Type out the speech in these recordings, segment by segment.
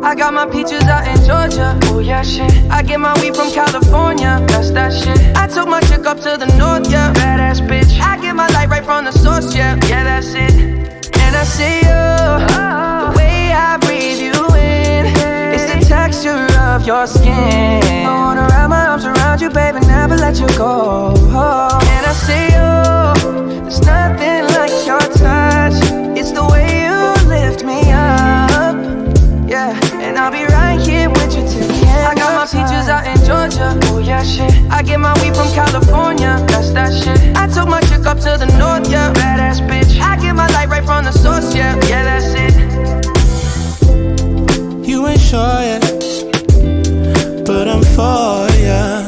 I got my peaches out in Georgia. Oh yeah, shit. I get my weed from California. That's that shit. I took my chick up to the north, yeah. Badass bitch. I get my light right from the source, yeah. Yeah, that's it. And I see you, the way I breathe you in. It's the texture of your skin. I wanna wrap my arms around you, baby, never let you go. And I see you, there's nothing like your touch. It's the way you lift me up, yeah. And I'll be right here with you till the end. I got my peaches out in Georgia. Oh yeah, shit. I get my weed from California. That's that shit. I took my chick up to the north, yeah. Badass bitch. I get my light right from the source, yeah. Yeah, that's it. You ain't sure yet, but I'm for ya.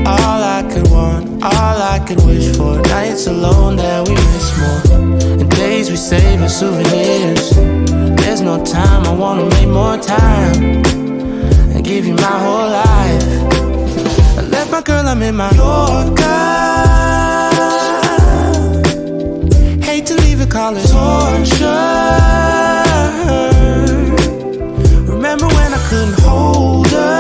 All I could want, all I could wish for. Nights alone that we miss more, and days we save as souvenirs. There's no time, I wanna make more time and give you my whole life. I left my girl, I'm in my Yorker. Hate to leave it, call it torture. Remember when I couldn't hold her?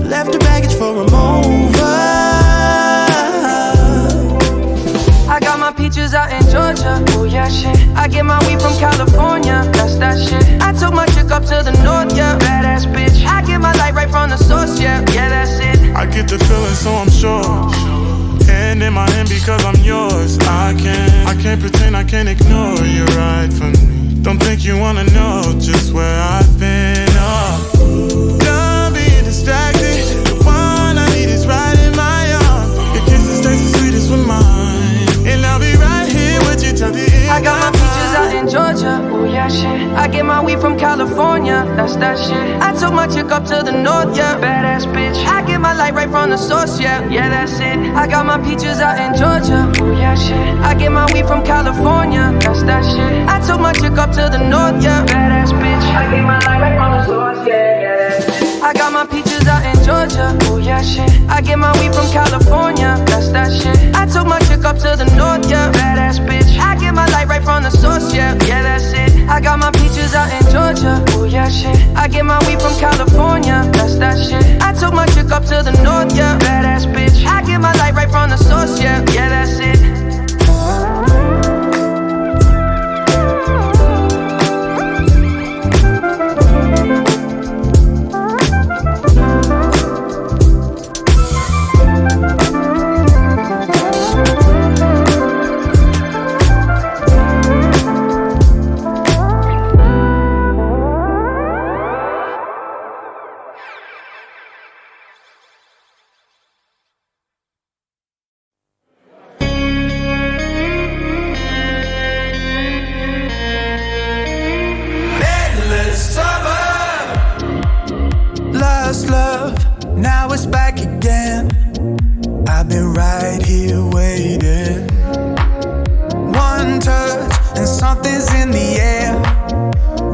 Left her baggage for a mover. I got my peaches out in Georgia. Oh yeah, shit. I get my weed from California. That's that shit. I took my chick up to the north, yeah. Badass bitch. I get my light right from the source, yeah. Yeah, that's it. I get the feeling, so I'm sure. Hand in my hand because I'm yours. I can't pretend, I can't ignore you right from me. Don't think you wanna know just where I've been. Done being distracted. The one I need is right in my arms. Your kisses taste the sweetest with mine, and I'll be right here with you till the end. I got my peaches out in Georgia. Oh yeah, shit. I get my weed from California. That's that shit. I took my chick up to the north, yeah. Badass bitch. I get my light right from the source, yeah. Yeah, that's it. I got my peaches out in Georgia. Oh yeah, shit. I get my weed from California. That's that shit. I took my chick up to the north, yeah. Badass bitch. I get my light right from the source, yeah. Yeah, that's it. I got my peaches out in Georgia. Oh yeah, shit. I get my weed from California. That's that shit. I took my chick up to the north, yeah. Badass bitch. I get my light right from the source, yeah. Yeah, that's it. I got my peaches out in Georgia. Oh yeah, shit. I get my weed from California. That's that shit. I took my chick up to the north, yeah. Badass bitch. I get my light right from the source, yeah. Yeah, that's it. Now it's back again. I've been right here waiting. One touch and something's in the air.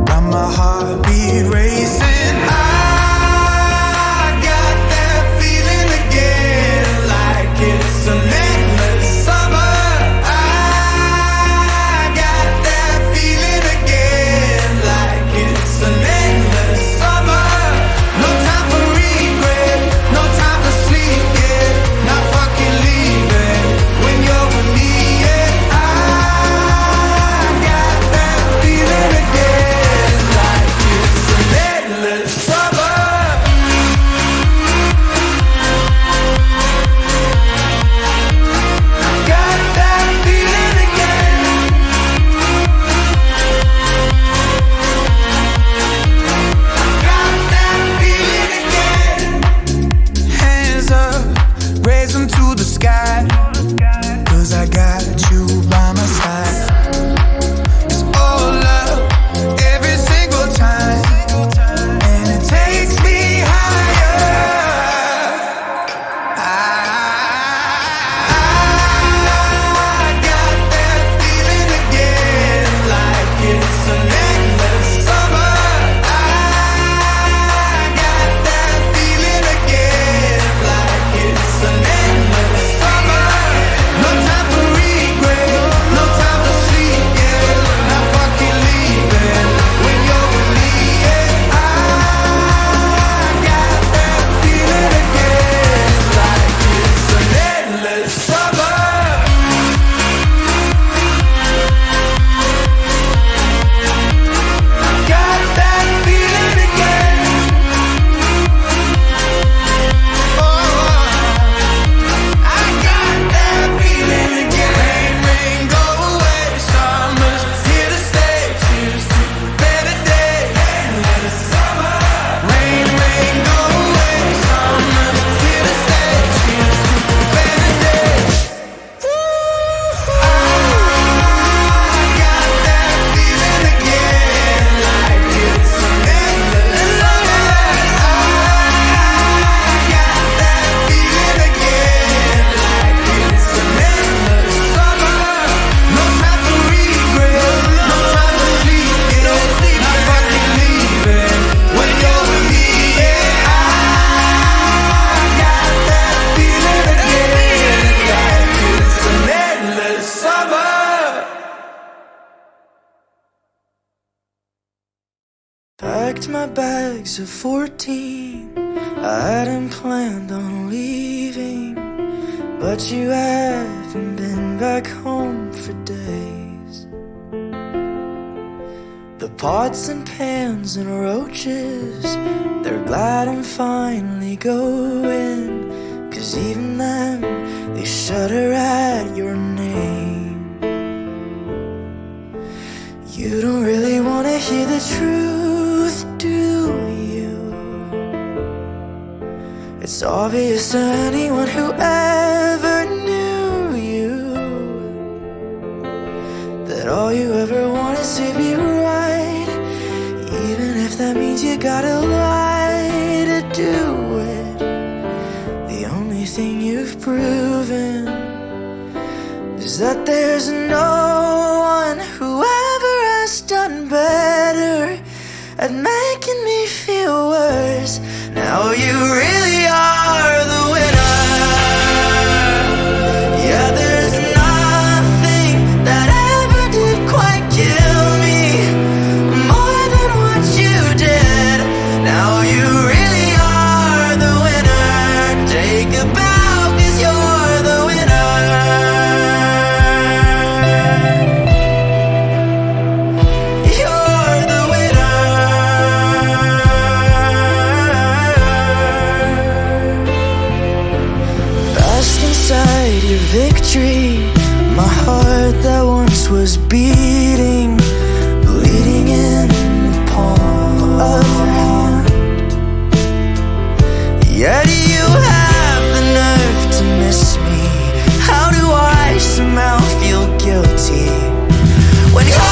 Got my heartbeat racing. I got that feeling again, like it's an endless summer. I got that feeling again, like it's an endless summer. No time for regret, no time to sleep, yeah. Not fucking leaving when you're with me, yeah. I got that feeling. packed my bags at 14. I hadn't planned on leaving, but you haven't been back home for days. The pots and pans and roaches, they're glad I'm finally going, 'cause even them, they shudder at your name. You don't really wanna hear the truth, do you? It's obvious to anyone who ever knew you that all you ever want is to be right, even if that means you gotta lie to do it. The only thing you've proven is that there's no one who ever has done better at making me feel worse. Now you really are the winner. Yeah, there's nothing that ever did quite kill me more than what you did. Now you really are the winner. Take a bow, 'cause you're the winner. You're the winner. Bask inside your victory. My heart that once was beating, bleeding in the palm of your hand. Yet you have the nerve to miss me. How do I somehow feel guilty when you're